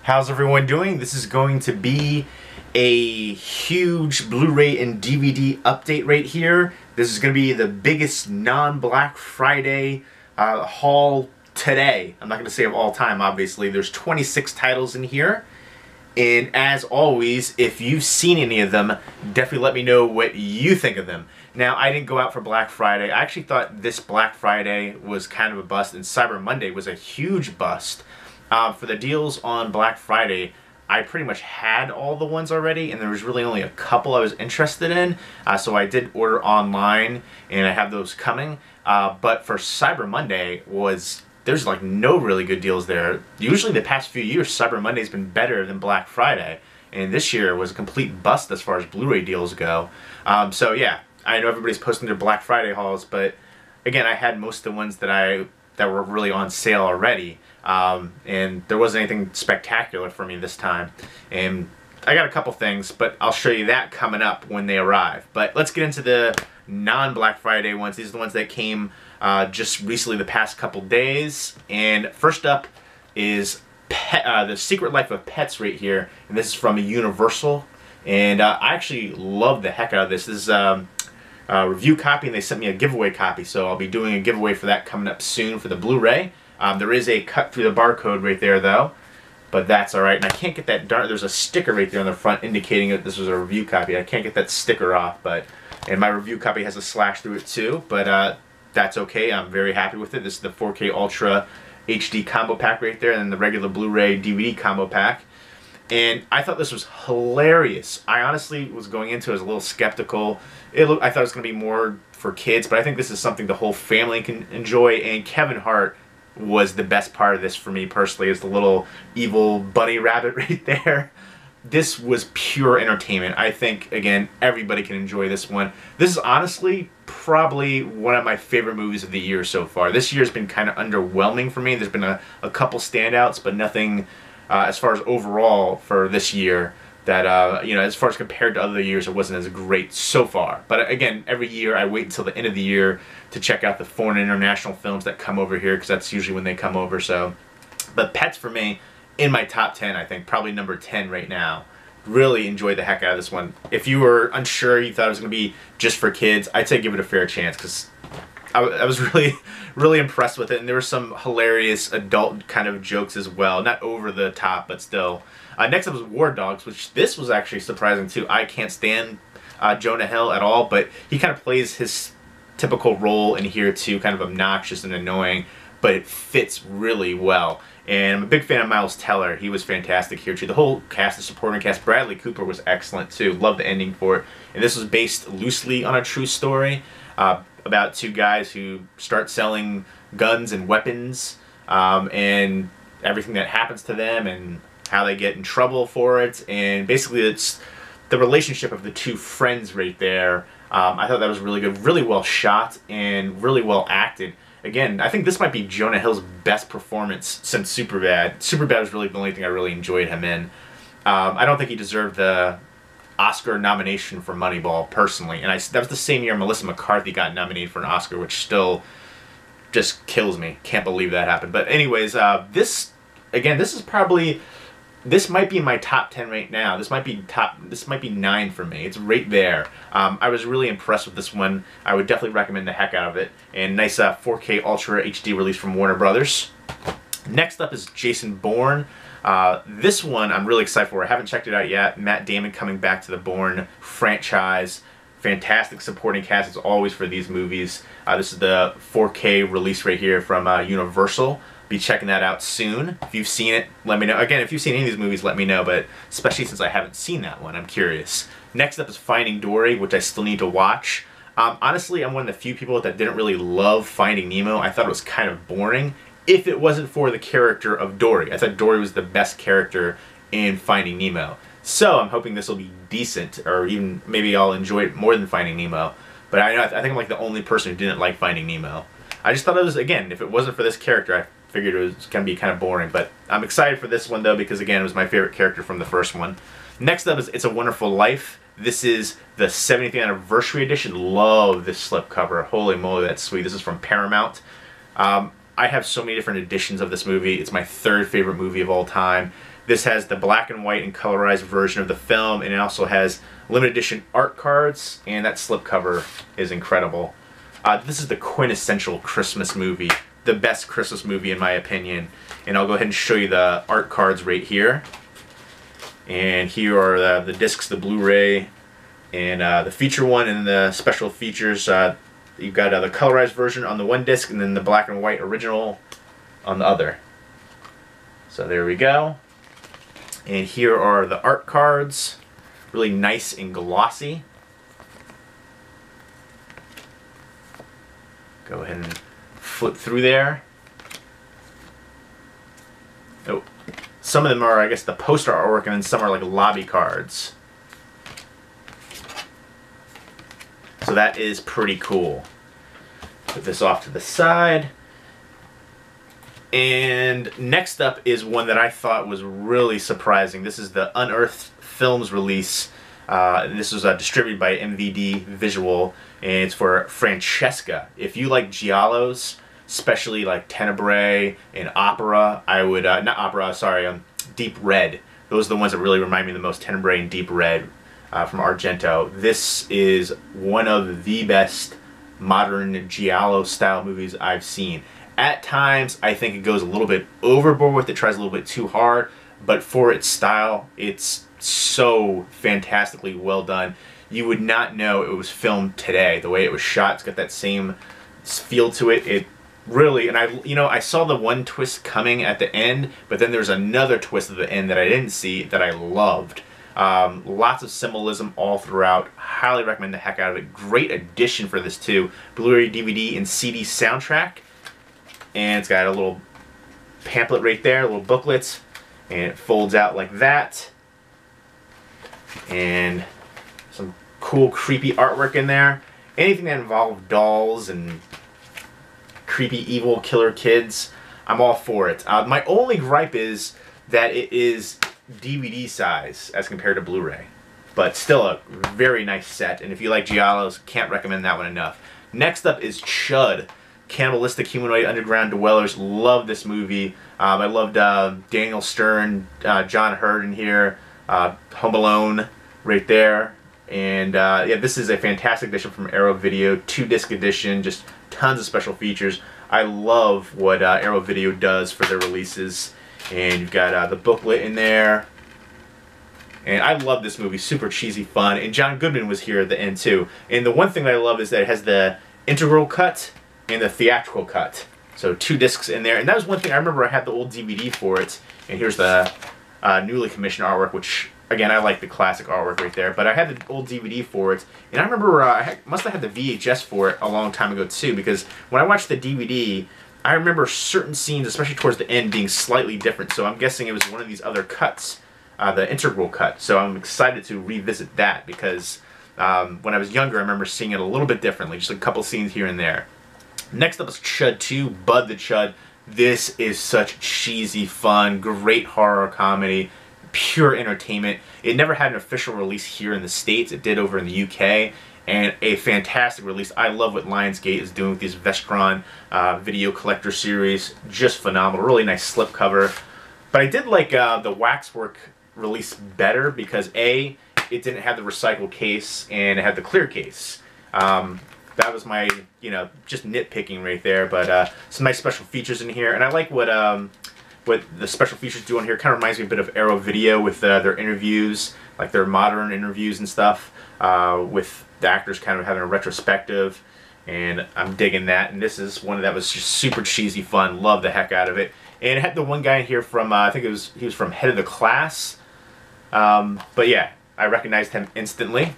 How's everyone doing? This is going to be a huge Blu-ray and DVD update right here. This is going to be the biggest non-Black Friday haul today. I'm not going to say of all time, obviously. There's 26 titles in here. And as always, if you've seen any of them, definitely let me know what you think of them. Now, I didn't go out for Black Friday. I actually thought this Black Friday was kind of a bust, and Cyber Monday was a huge bust. For the deals on Black Friday, I pretty much had all the ones already, and there was really only a couple I was interested in. So I did order online, and I have those coming. But for Cyber Monday, there's like no really good deals there. Usually the past few years, Cyber Monday's been better than Black Friday. And this year was a complete bust as far as Blu-ray deals go. So yeah, I know everybody's posting their Black Friday hauls, but again, I had most of the ones that were really on sale already. And there wasn't anything spectacular for me this time. And I got a couple things, but I'll show you that coming up when they arrive. But let's get into the non-Black Friday ones. These are the ones that came just recently, the past couple days. And first up is The Secret Life of Pets right here. And this is from Universal. And I actually love the heck out of this. This is a review copy, and they sent me a giveaway copy. So I'll be doing a giveaway for that coming up soon for the Blu-ray. There is a cut through the barcode right there, though. But that's alright. And I can't get that there's a sticker right there on the front indicating that this was a review copy. I can't get that sticker off, and my review copy has a slash through it too, but that's okay. I'm very happy with it. This is the 4K Ultra HD combo pack right there, and then the regular Blu-ray DVD combo pack. And I thought this was hilarious. I honestly was going into it as a little skeptical. I thought it was going to be more for kids, but I think this is something the whole family can enjoy, and Kevin Hart was the best part of this for me personally, is the little evil bunny rabbit right there. This was pure entertainment. I think, again, everybody can enjoy this one. This is honestly probably one of my favorite movies of the year so far. This year's been kind of underwhelming for me. There's been a couple standouts, but nothing as far as overall for this year that, you know, as far as compared to other years, it wasn't as great so far. But again, every year I wait until the end of the year to check out the foreign and international films that come over here, because that's usually when they come over. So, but Pets for me, in my top 10, I think, probably number 10 right now. Really enjoyed the heck out of this one. If you were unsure, you thought it was going to be just for kids, I'd say give it a fair chance, because I was really impressed with it, and there were some hilarious adult kind of jokes as well. Not over the top, but still. Next up was War Dogs, which this was actually surprising too. I can't stand Jonah Hill at all, but he kind of plays his typical role in here too, kind of obnoxious and annoying, but it fits really well. And I'm a big fan of Miles Teller. He was fantastic here too. The whole cast, the supporting cast, Bradley Cooper was excellent too. Love the ending for it. And this was based loosely on a true story about two guys who start selling guns and weapons, and everything that happens to them and how they get in trouble for it. And basically it's the relationship of the two friends right there. I thought that was really good, really well shot, and really well acted. Again, I think this might be Jonah Hill's best performance since Superbad. Superbad was really the only thing I really enjoyed him in. I don't think he deserved the Oscar nomination for Moneyball, personally. And that was the same year Melissa McCarthy got nominated for an Oscar, which still just kills me. Can't believe that happened. But anyways, this might be in my top 10 right now. This might be 9 for me. It's right there. I was really impressed with this one. I would definitely recommend the heck out of it. And nice 4K Ultra HD release from Warner Brothers. Next up is Jason Bourne. This one I'm really excited for. I haven't checked it out yet. Matt Damon coming back to the Bourne franchise. Fantastic supporting cast as always for these movies. This is the 4K release right here from Universal. Be checking that out soon. If you've seen it, let me know. Again, if you've seen any of these movies, let me know, but especially since I haven't seen that one, I'm curious. Next up is Finding Dory, which I still need to watch. Honestly, I'm one of the few people that didn't really love Finding Nemo. I thought it was kind of boring if it wasn't for the character of Dory. I thought Dory was the best character in Finding Nemo. So I'm hoping this will be decent, or even maybe I'll enjoy it more than Finding Nemo. But I think I'm like the only person who didn't like Finding Nemo. I just thought it was, again, if it wasn't for this character, I figured it was going to be kind of boring. But I'm excited for this one, though, because, again, it was my favorite character from the first one. Next up is It's a Wonderful Life. This is the 70th anniversary edition. Love this slipcover. Holy moly, that's sweet. This is from Paramount. I have so many different editions of this movie. It's my third favorite movie of all time. This has the black and white and colorized version of the film, and it also has limited edition art cards, and that slipcover is incredible. This is the quintessential Christmas movie, the best Christmas movie in my opinion. And I'll go ahead and show you the art cards right here. And here are the discs, the Blu-ray, and the feature one and the special features. You've got the colorized version on the one disc, and then the black and white original on the other. So there we go. And here are the art cards, really nice and glossy. Go ahead and flip through there. Oh, some of them are, I guess, the poster artwork, and then some are like lobby cards. So that is pretty cool. Put this off to the side. And next up is one that I thought was really surprising. This is the Unearthed Films release. This was distributed by MVD Visual, and it's for Francesca. If you like giallos, especially like Tenebrae and Opera, I would, not Opera, sorry, Deep Red. Those are the ones that really remind me the most, Tenebrae and Deep Red from Argento. This is one of the best modern giallo style movies I've seen. At times, I think it goes a little bit overboard with it, tries a little bit too hard, but for its style, it's so fantastically well done. You would not know it was filmed today. The way it was shot, it's got that same feel to it. It really, and I saw the one twist coming at the end, but then there's another twist at the end that I didn't see that I loved. Lots of symbolism all throughout. Highly recommend the heck out of it. Great addition for this too. Blu-ray, DVD, and CD soundtrack. And it's got a little pamphlet right there, little booklets, and it folds out like that. And some cool, creepy artwork in there. Anything that involves dolls and creepy, evil killer kids, I'm all for it. My only gripe is that it is DVD size as compared to Blu-ray, but still a very nice set. And if you like giallos, can't recommend that one enough. Next up is SHUD. Cannibalistic Humanoid Underground Dwellers. Love this movie. I loved Daniel Stern, John Hurt in here, Home Alone right there. And yeah, this is a fantastic edition from Arrow Video, 2-disc edition, just tons of special features. I love what Arrow Video does for their releases. And you've got the booklet in there. And I love this movie, super cheesy fun. And John Goodman was here at the end too. And the one thing that I love is that it has the integral cut and the theatrical cut. So 2 discs in there. And that was one thing I remember. I had the old DVD for it. And here's the newly commissioned artwork, which, again, I like the classic artwork right there. But I had the old DVD for it. And I remember I must have had the VHS for it a long time ago too, because when I watched the DVD, I remember certain scenes, especially towards the end, being slightly different. So I'm guessing it was one of these other cuts, the integral cut. So I'm excited to revisit that because when I was younger, I remember seeing it a little bit differently, just a couple scenes here and there. Next up is SHUD 2, Bud the Chud. This is such cheesy fun, great horror comedy, pure entertainment. It never had an official release here in the States. It did over in the UK, and a fantastic release. I love what Lionsgate is doing with these Vestron video collector series. Just phenomenal. Really nice slipcover. But I did like the waxwork release better because A, it didn't have the recycled case and it had the clear case. That was my, just nitpicking right there. But some nice special features in here, and I like what the special features do on here. Kind of reminds me a bit of Arrow Video with their interviews, like their modern interviews and stuff, with the actors kind of having a retrospective, and I'm digging that. And this is one that was just super cheesy fun. Love the heck out of it. And it had the one guy in here from I think he was from Head of the Class. But yeah, I recognized him instantly.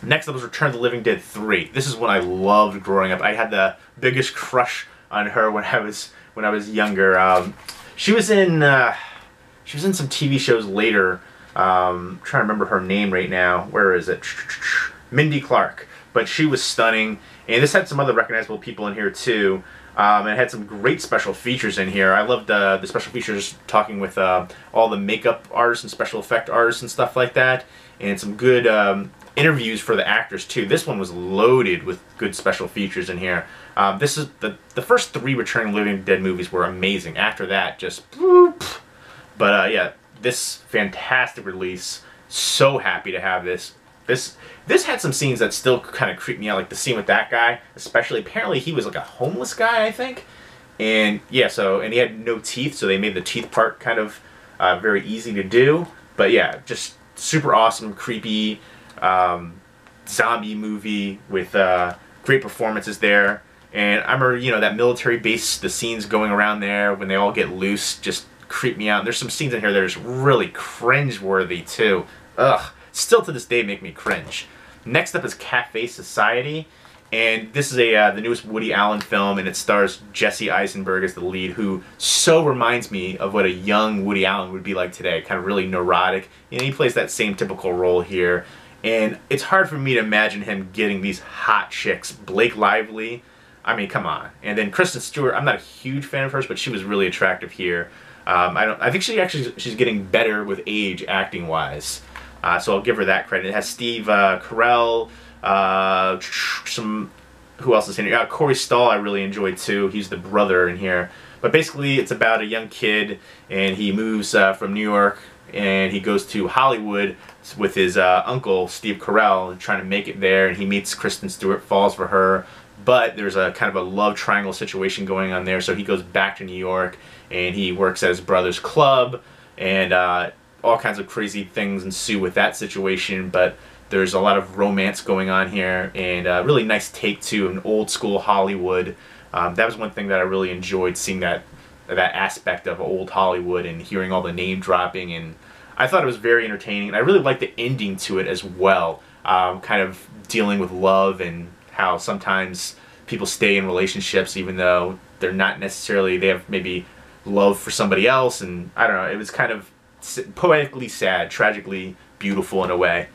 Next up was Return of the Living Dead 3. This is one I loved growing up. I had the biggest crush on her when I was younger. She was in some TV shows later. I'm trying to remember her name right now. Where is it? Mindy Clark. But she was stunning. And this had some other recognizable people in here too. And it had some great special features in here. I loved the special features, talking with all the makeup artists and special effect artists and stuff like that. And some good interviews for the actors too. This one was loaded with good special features in here. This is the first 3 Returning Living Dead movies were amazing. After that, just boop. But yeah, this fantastic release. So happy to have this. This had some scenes that still kind of creep me out, like the scene with that guy, especially. Apparently he was like a homeless guy, I think. And yeah, and he had no teeth, so they made the teeth part kind of very easy to do. But yeah, just super awesome, creepy zombie movie with great performances there. And I remember, you know, that military base, the scenes going around there when they all get loose just creep me out. And there's some scenes in here that are really cringe-worthy too. Ugh. Still to this day make me cringe. Next up is Cafe Society, and this is the newest Woody Allen film, and it stars Jesse Eisenberg as the lead, who so reminds me of what a young Woody Allen would be like today, kind of really neurotic. You know, he plays that same typical role here, and it's hard for me to imagine him getting these hot chicks. Blake Lively, I mean, come on. And then Kristen Stewart, I'm not a huge fan of hers, but she was really attractive here. I think she's getting better with age, acting wise. So I'll give her that credit. It has Steve Carell, who else is in here? Corey Stoll I really enjoyed too. He's the brother in here. But basically it's about a young kid, and he moves from New York, and he goes to Hollywood with his uncle, Steve Carell, trying to make it there, and he meets Kristen Stewart, falls for her. But there's a kind of a love triangle situation going on there, so he goes back to New York, and he works at his brother's club, and all kinds of crazy things ensue with that situation, but there's a lot of romance going on here, and a really nice take to an old school Hollywood. That was one thing that I really enjoyed, seeing that aspect of old Hollywood and hearing all the name dropping, and I thought it was very entertaining, and I really liked the ending to it as well, kind of dealing with love and how sometimes people stay in relationships even though they're not necessarily, they have maybe love for somebody else, and I don't know, it was kind of poetically sad, tragically beautiful in a way.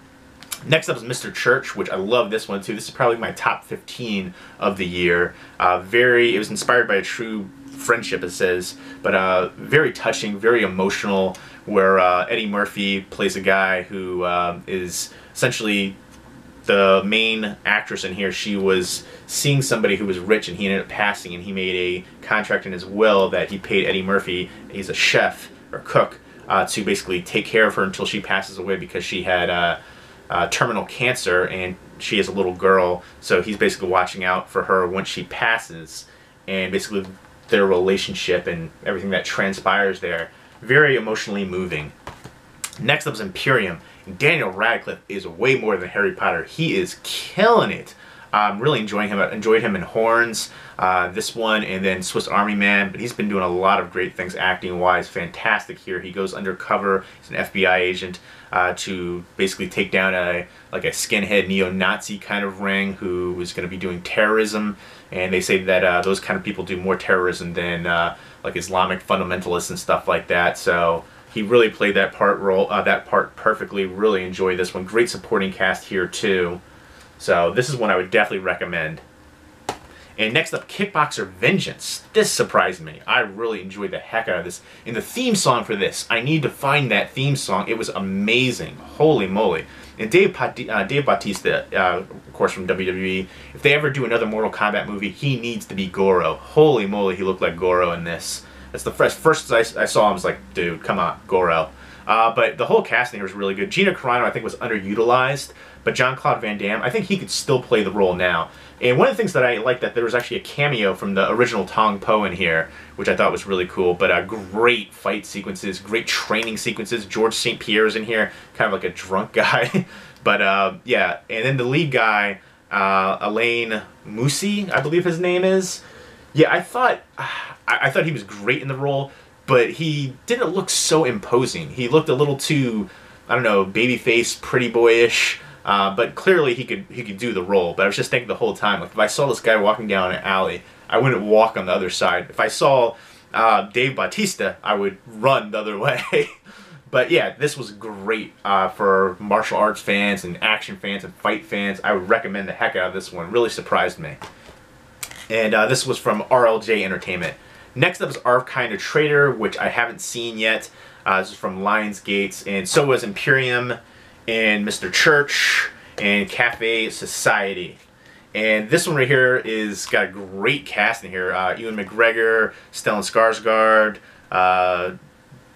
Next up is Mr. Church, which I love this one too. This is probably my top 15 of the year. It was inspired by a true friendship, it says, but very touching, very emotional, where Eddie Murphy plays a guy who is essentially the main actress in here. She was seeing somebody who was rich, and he ended up passing, and he made a contract in his will that he paid Eddie Murphy, he's a chef or cook, to basically take care of her until she passes away, because she had terminal cancer, and she is a little girl, so he's basically watching out for her when she passes, and basically their relationship and everything that transpires there. Very emotionally moving. Next up is Imperium. Daniel Radcliffe is way more than Harry Potter. He is killing it. I'm really enjoying him. I enjoyed him in Horns, this one, and then Swiss Army Man. But he's been doing a lot of great things acting-wise. Fantastic here. He goes undercover. He's an FBI agent to basically take down a skinhead neo-Nazi kind of ring who is going to be doing terrorism. And they say that those kind of people do more terrorism than like Islamic fundamentalists and stuff like that. So he really played that part perfectly. Really enjoyed this one. Great supporting cast here too. So this is one I would definitely recommend. And next up, Kickboxer Vengeance. This surprised me. I really enjoyed the heck out of this. And the theme song for this, I need to find that theme song. It was amazing. Holy moly. And Dave Bautista, of course from WWE, if they ever do another Mortal Kombat movie, he needs to be Goro. Holy moly, he looked like Goro in this. That's the first I saw him, I was like, dude, come on, Goro. But the whole casting here was really good. Gina Carano, I think, was underutilized, but Jean-Claude Van Damme, I think he could still play the role now. And one of the things that I liked, that there was actually a cameo from the original Tong Po in here, which I thought was really cool. But great fight sequences, great training sequences. George St. Pierre's in here, kind of like a drunk guy. But yeah, and then the lead guy, Alain Moussi, I believe his name is. Yeah, I thought he was great in the role, but he didn't look so imposing. He looked a little too, I don't know, babyface, pretty boyish. But clearly he could do the role. But I was just thinking the whole time, like, if I saw this guy walking down an alley, I wouldn't walk on the other side. If I saw Dave Bautista, I would run the other way. But yeah, this was great for martial arts fans and action fans and fight fans. I would recommend the heck out of this one. Really surprised me. And this was from RLJ Entertainment. Next up is Kind of Traitor, which I haven't seen yet. This is from Lionsgate, and so was Imperium, and Mr. Church, and Cafe Society. And this one right here is got a great cast in here. Ewan McGregor, Stellan Skarsgård,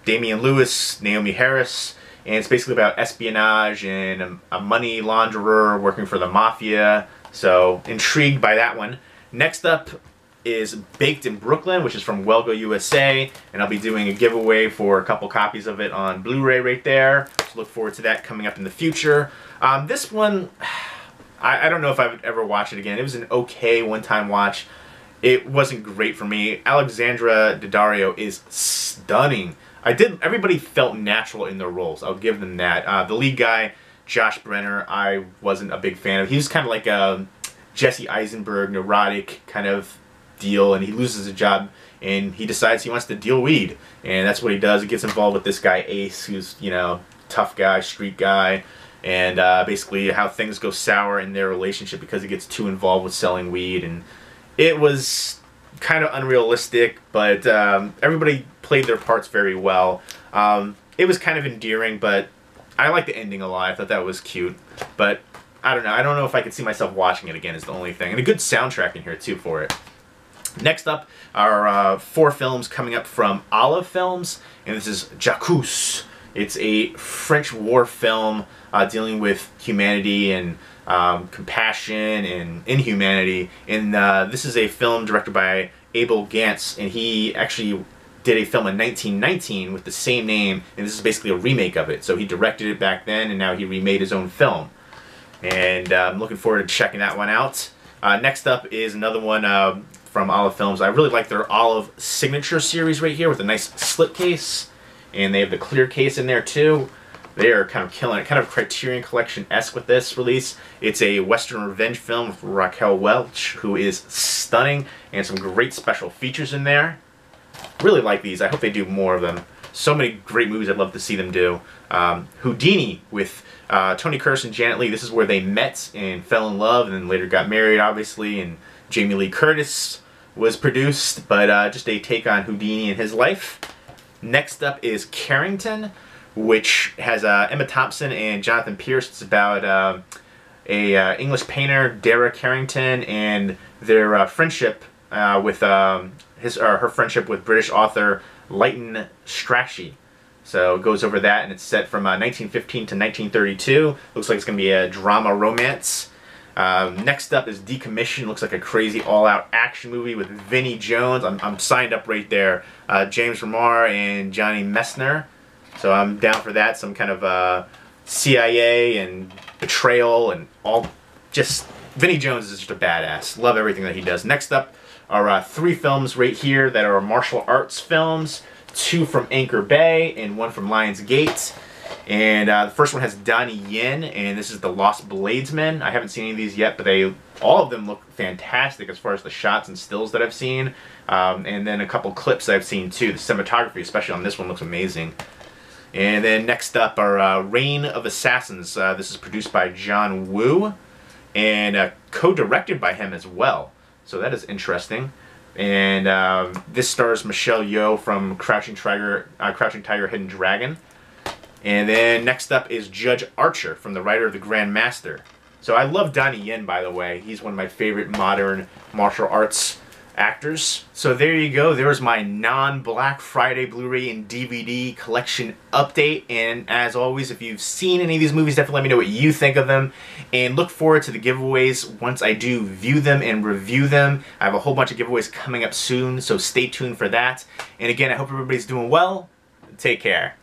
Damian Lewis, Naomi Harris, and it's basically about espionage and a money launderer working for the mafia. So intrigued by that one. Next up is Baked in Brooklyn, which is from Wellgo USA, and I'll be doing a giveaway for a couple copies of it on Blu-ray right there. So look forward to that coming up in the future. This one, I don't know if I would ever watch it again. It was an okay one-time watch. It wasn't great for me. Alexandra Daddario is stunning. Everybody felt natural in their roles. I'll give them that. The lead guy, Josh Brenner, I wasn't a big fan of. He was kind of like a Jesse Eisenberg, neurotic kind of deal, and he loses a job and he decides he wants to deal weed, and that's what he does. He gets involved with this guy Ace, who's, you know, tough guy, street guy, and basically how things go sour in their relationship because he gets too involved with selling weed. And it was kind of unrealistic, but everybody played their parts very well. It was kind of endearing, but I like the ending a lot. I thought that was cute, but I don't know. I don't know if I could see myself watching it again is the only thing. And a good soundtrack in here too for it. Next up are 4 films coming up from Olive Films, and this is J'accuse. It's a French war film dealing with humanity and compassion and inhumanity. And this is a film directed by Abel Gance, and he actually did a film in 1919 with the same name, and this is basically a remake of it. So he directed it back then, and now he remade his own film. And I'm looking forward to checking that one out. Next up is another one from Olive Films. I really like their Olive Signature series right here with a nice slipcase, and they have the clear case in there too. They are kind of killing it, kind of Criterion Collection-esque with this release. It's a Western revenge film with Raquel Welch, who is stunning, and some great special features in there. Really like these. I hope they do more of them. So many great movies I'd love to see them do. Houdini with Tony Curtis and Janet Leigh. This is where they met and fell in love and then later got married, obviously, and Jamie Lee Curtis was produced, but just a take on Houdini and his life. Next up is Carrington, which has Emma Thompson and Jonathan Pierce. It's about a English painter, Dara Carrington, and their friendship with her friendship with British author Leighton Strachey. So it goes over that, and it's set from 1915 to 1932. Looks like it's going to be a drama romance. Next up is Decommission. Looks like a crazy all-out action movie with Vinnie Jones. I'm signed up right there. James Remar and Johnny Messner. So I'm down for that. Some kind of CIA and betrayal and all. Just Vinnie Jones is just a badass. Love everything that he does. Next up are 3 films right here that are martial arts films. 2 from Anchor Bay and 1 from Lionsgate. And the first one has Donnie Yen, and this is The Lost Bladesman. I haven't seen any of these yet, but all of them look fantastic as far as the shots and stills that I've seen. And then a couple clips I've seen too. The cinematography, especially on this one, looks amazing. And then next up are Reign of Assassins. This is produced by John Woo and co-directed by him as well. So that is interesting. And this stars Michelle Yeoh from Crouching Tiger, Hidden Dragon. And then next up is Judge Archer from the writer of The Grand Master. So I love Donnie Yen, by the way. He's one of my favorite modern martial arts actors. So there you go. There's my non-Black Friday Blu-ray and DVD collection update. And as always, if you've seen any of these movies, definitely let me know what you think of them. And look forward to the giveaways once I do view them and review them. I have a whole bunch of giveaways coming up soon, so stay tuned for that. And again, I hope everybody's doing well. Take care.